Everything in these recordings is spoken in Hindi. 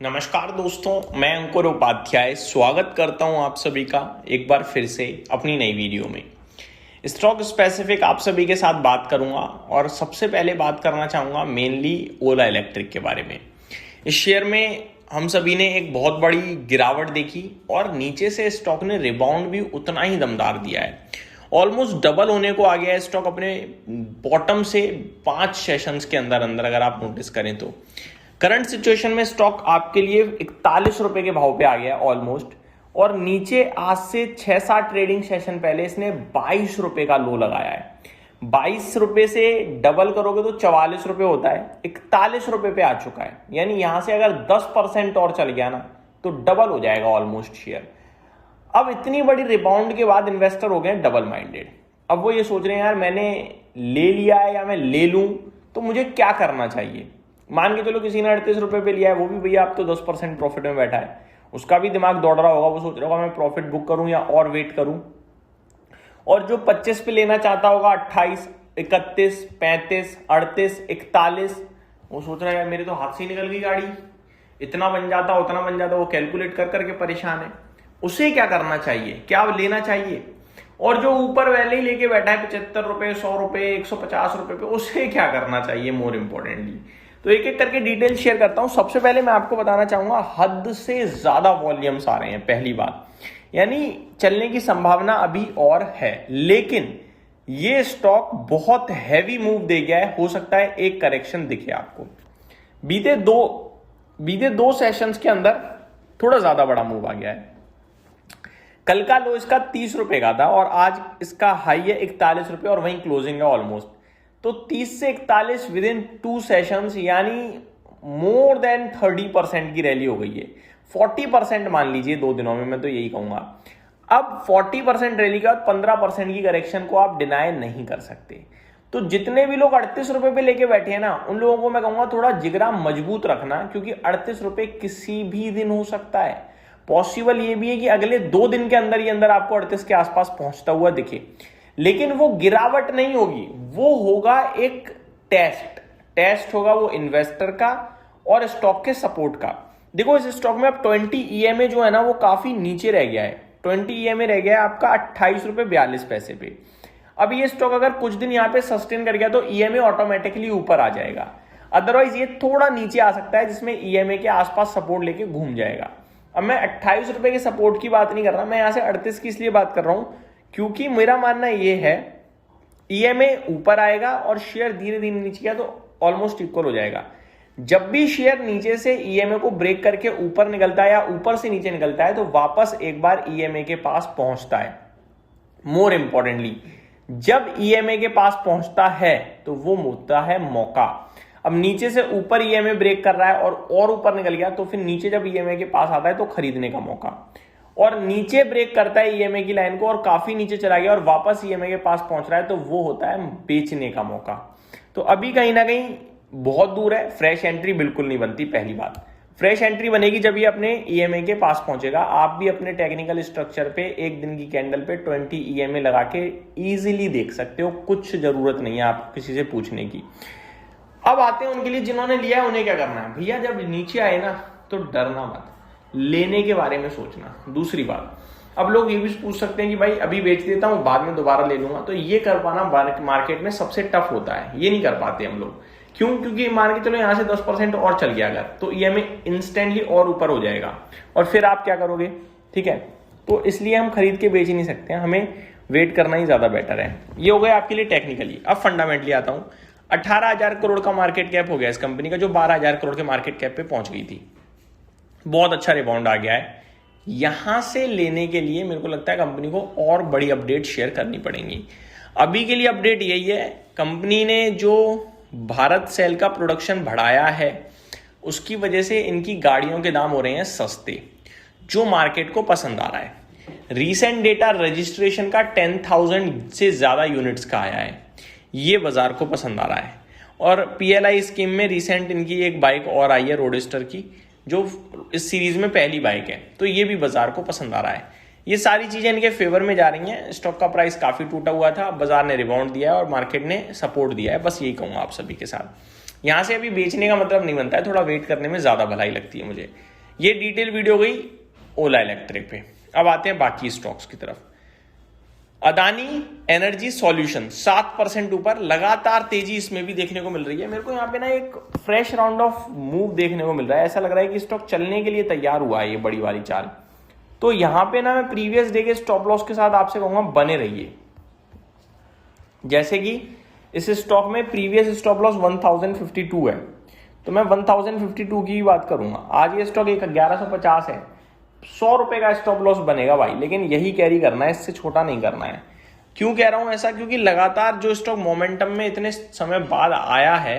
नमस्कार दोस्तों, मैं अंकुर उपाध्याय स्वागत करता हूं आप सभी का एक बार फिर से अपनी नई वीडियो में। स्टॉक स्पेसिफिक आप सभी के साथ बात करूंगा और सबसे पहले बात करना चाहूंगा मेनली ओला इलेक्ट्रिक के बारे में। इस शेयर में हम सभी ने एक बहुत बड़ी गिरावट देखी और नीचे से स्टॉक ने रिबाउंड भी उतना ही दमदार दिया है। ऑलमोस्ट डबल होने को आ गया है स्टॉक अपने बॉटम से 5 सेशंस के अंदर अगर आप नोटिस करें तो करंट सिचुएशन में स्टॉक आपके लिए 41 रुपए के भाव पे आ गया ऑलमोस्ट, और नीचे आज से 6-7 ट्रेडिंग सेशन पहले इसने 22 रुपए का लो लगाया है। 22 रुपए से डबल करोगे तो 44 रुपए होता है, 41 रुपए पे आ चुका है। यानी यहां से अगर 10% और चल गया ना तो डबल हो जाएगा ऑलमोस्ट शेयर। अब इतनी बड़ी रिबाउंड के बाद इन्वेस्टर हो गए डबल माइंडेड। अब वो ये सोच रहे हैं यार मैंने ले लिया है या मैं ले लूं तो मुझे क्या करना चाहिए। मान के चलो किसी ने 38 रुपए पे लिया है, वो भी भैया आप तो 10% प्रॉफिट में बैठा है, उसका भी दिमाग दौड़ रहा होगा, वो सोच रहा होगा मैं प्रॉफिट बुक करूं या और वेट करूं। और जो 25 पे लेना चाहता होगा 28, 31, 35, 38, 41, वो सोच रहा है मेरे तो हाथ से निकल गई गाड़ी, इतना बन जाता उतना बन जाता, वो कैलकुलेट कर करके परेशान है। उसे क्या करना चाहिए, क्या लेना चाहिए। और जो ऊपर वाले ही लेके बैठा है 75 रुपए, 100 रुपए, 150 रुपए पे, उसे क्या करना चाहिए मोर इंपॉर्टेंटली। तो एक एक करके डिटेल शेयर करता हूं। सबसे पहले मैं आपको बताना चाहूंगा हद से ज्यादा वॉल्यूम्स आ रहे हैं, पहली बात, यानी चलने की संभावना अभी और है, लेकिन ये स्टॉक बहुत हैवी मूव दे गया है। हो सकता है एक करेक्शन दिखे आपको। बीते दो सेशंस के अंदर थोड़ा ज्यादा बड़ा मूव आ गया है। कल का लो इसका 30 रुपए का था और आज इसका हाई है 41 रुपए और वहीं क्लोजिंग है ऑलमोस्ट। तो 30 से 41 विद इन 2 सेशंस, यानी मोर देन 30% की रैली हो गई है। 40% मान लीजिए 2 दिनों में, मैं तो यही कहूंगा। अब 40% रैली के बाद 15% की करेक्शन को आप डिनाई नहीं कर सकते। तो जितने भी लोग 38 रुपए पे लेके बैठे हैं ना, उन लोगों को मैं कहूंगा थोड़ा जिगरा मजबूत रखना, क्योंकि 38 रुपए किसी भी दिन हो सकता है। पॉसिबल ये भी है कि अगले 2 दिन के अंदर ही अंदर आपको 38 के आसपास पहुंचता हुआ दिखे, लेकिन वो गिरावट नहीं होगी, वो होगा एक टेस्ट होगा वो इन्वेस्टर का और स्टॉक के सपोर्ट का। देखो इस स्टॉक में अब 20 ईएमए जो है ना वो काफी नीचे रह गया है। 20 ईएमए रह गया है आपका 28 रुपए 42 पैसे पे। अब ये स्टॉक अगर कुछ दिन यहाँ पे सस्टेन कर गया तो ईएमए ऑटोमेटिकली ऊपर आ जाएगा, अदरवाइज ये थोड़ा नीचे आ सकता है, जिसमें ईएमए के आसपास सपोर्ट लेके घूम जाएगा। अब मैं 28 रुपए के सपोर्ट की बात नहीं कर रहा, मैं यहां से 38 की इसलिए बात कर रहा हूं क्योंकि मेरा मानना यह है ईएमए ऊपर आएगा और शेयर धीरे धीरे नीचे गया तो ऑलमोस्ट इक्वल हो जाएगा। जब भी शेयर नीचे से ईएमए को ब्रेक करके ऊपर निकलता है या ऊपर से नीचे निकलता है तो वापस एक बार ईएमए के पास पहुंचता है। मोर इंपॉर्टेंटली जब ईएमए के पास पहुंचता है तो वो होता है मौका। अब नीचे से ऊपर ईएमए ब्रेक कर रहा है और ऊपर निकल गया तो फिर नीचे जब ईएमए के पास आता है तो खरीदने का मौका, और नीचे ब्रेक करता है ईएमए की लाइन को और काफी नीचे चला गया और वापस ईएमए के पास पहुंच रहा है तो वो होता है बेचने का मौका। तो अभी कहीं ना कहीं बहुत दूर है, फ्रेश एंट्री बिल्कुल नहीं बनती। पहली बात, फ्रेश एंट्री बनेगी जब ये अपने ईएमए के पास पहुंचेगा। आप भी अपने टेक्निकल स्ट्रक्चर पे एक दिन की कैंडल पे 20 ईएमए लगा के इजीली देख सकते हो, कुछ जरूरत नहीं है आपको किसी से पूछने की। अब आते हैं उनके लिए जिन्होंने लिया है, उन्हें क्या करना है। भैया जब नीचे आए ना तो डरना मत, लेने के बारे में सोचना। दूसरी बात, अब लोग ये भी पूछ सकते हैं कि भाई अभी बेच देता हूं बाद में दोबारा ले लूंगा, तो ये कर पाना मार्केट में सबसे टफ होता है, ये नहीं कर पाते हम लोग। क्यों? क्योंकि मान के चलो यहां से 10% और चल गया अगर, तो ईएमए इंस्टेंटली और ऊपर हो जाएगा और फिर आप क्या करोगे। ठीक है, तो इसलिए हम खरीद के बेच ही नहीं सकते, हमें वेट करना ही ज्यादा बेटर है। ये हो गया आपके लिए टेक्निकली। अब फंडामेंटली आता हूं। 18,000 करोड़ का मार्केट कैप हो गया इस कंपनी का, जो 12,000 करोड़ के मार्केट कैप पे पहुंच गई थी। बहुत अच्छा रिबाउंड आ गया है। यहां से लेने के लिए मेरे को लगता है कंपनी को और बड़ी अपडेट शेयर करनी पड़ेंगी। अभी के लिए अपडेट यही है, कंपनी ने जो भारत सेल का प्रोडक्शन बढ़ाया है उसकी वजह से इनकी गाड़ियों के दाम हो रहे हैं सस्ते, जो मार्केट को पसंद आ रहा है। रीसेंट डेटा रजिस्ट्रेशन का 10,000 से ज्यादा यूनिट्स का आया है, ये बाजार को पसंद आ रहा है। और पीएलआई स्कीम में रिसेंट इनकी एक बाइक और आई है रोडस्टर की, जो इस सीरीज में पहली बाइक है, तो ये भी बाजार को पसंद आ रहा है। ये सारी चीजें इनके फेवर में जा रही हैं। स्टॉक का प्राइस काफी टूटा हुआ था, बाजार ने रिबाउंड दिया है और मार्केट ने सपोर्ट दिया है, बस यही कहूंगा आप सभी के साथ। यहां से अभी बेचने का मतलब नहीं बनता है, थोड़ा वेट करने में ज्यादा भलाई लगती है मुझे। ये डिटेल वीडियो गई ओला इलेक्ट्रिक पे। अब आते हैं बाकी स्टॉक्स की तरफ। अदानी एनर्जी सॉल्यूशन 7% ऊपर, लगातार तेजी इसमें भी देखने को मिल रही है। मेरे को यहाँ पे ना एक फ्रेश राउंड ऑफ मूव देखने को मिल रहा है, ऐसा लग रहा है कि स्टॉक चलने के लिए तैयार हुआ है, ये बड़ी वाली चाल। तो यहां पे ना मैं प्रीवियस डे के स्टॉप लॉस के साथ आपसे कहूंगा बने रहिए। जैसे कि इस स्टॉक में प्रीवियस स्टॉप लॉस 1052 है, तो मैं 1052 की ही बात करूंगा। आज ये स्टॉक 1150 है, 100 रुपए का स्टॉप लॉस बनेगा भाई, लेकिन यही कैरी करना है, इससे छोटा नहीं करना है। क्यों कह रहा हूं ऐसा? क्योंकि लगातार जो स्टॉक मोमेंटम में इतने समय बाद आया है,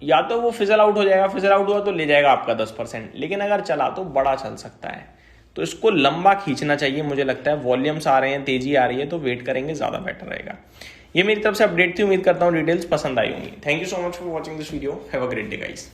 या तो वो फिजल आउट हो जाएगा, फिजल आउट हुआ तो ले जाएगा आपका 10%, लेकिन अगर चला तो बड़ा चल सकता है। तो इसको लंबा खींचना चाहिए, मुझे लगता है वॉल्यूम्स आ रहे हैं, तेजी आ रही है, तो वेट करेंगे, ज्यादा बेटर रहेगा। ये मेरी तरफ से अपडेट थी, उम्मीद करता हूँ डिटेल्स पसंद आई होंगी। Thank you so much for watching this video, have a great day guys.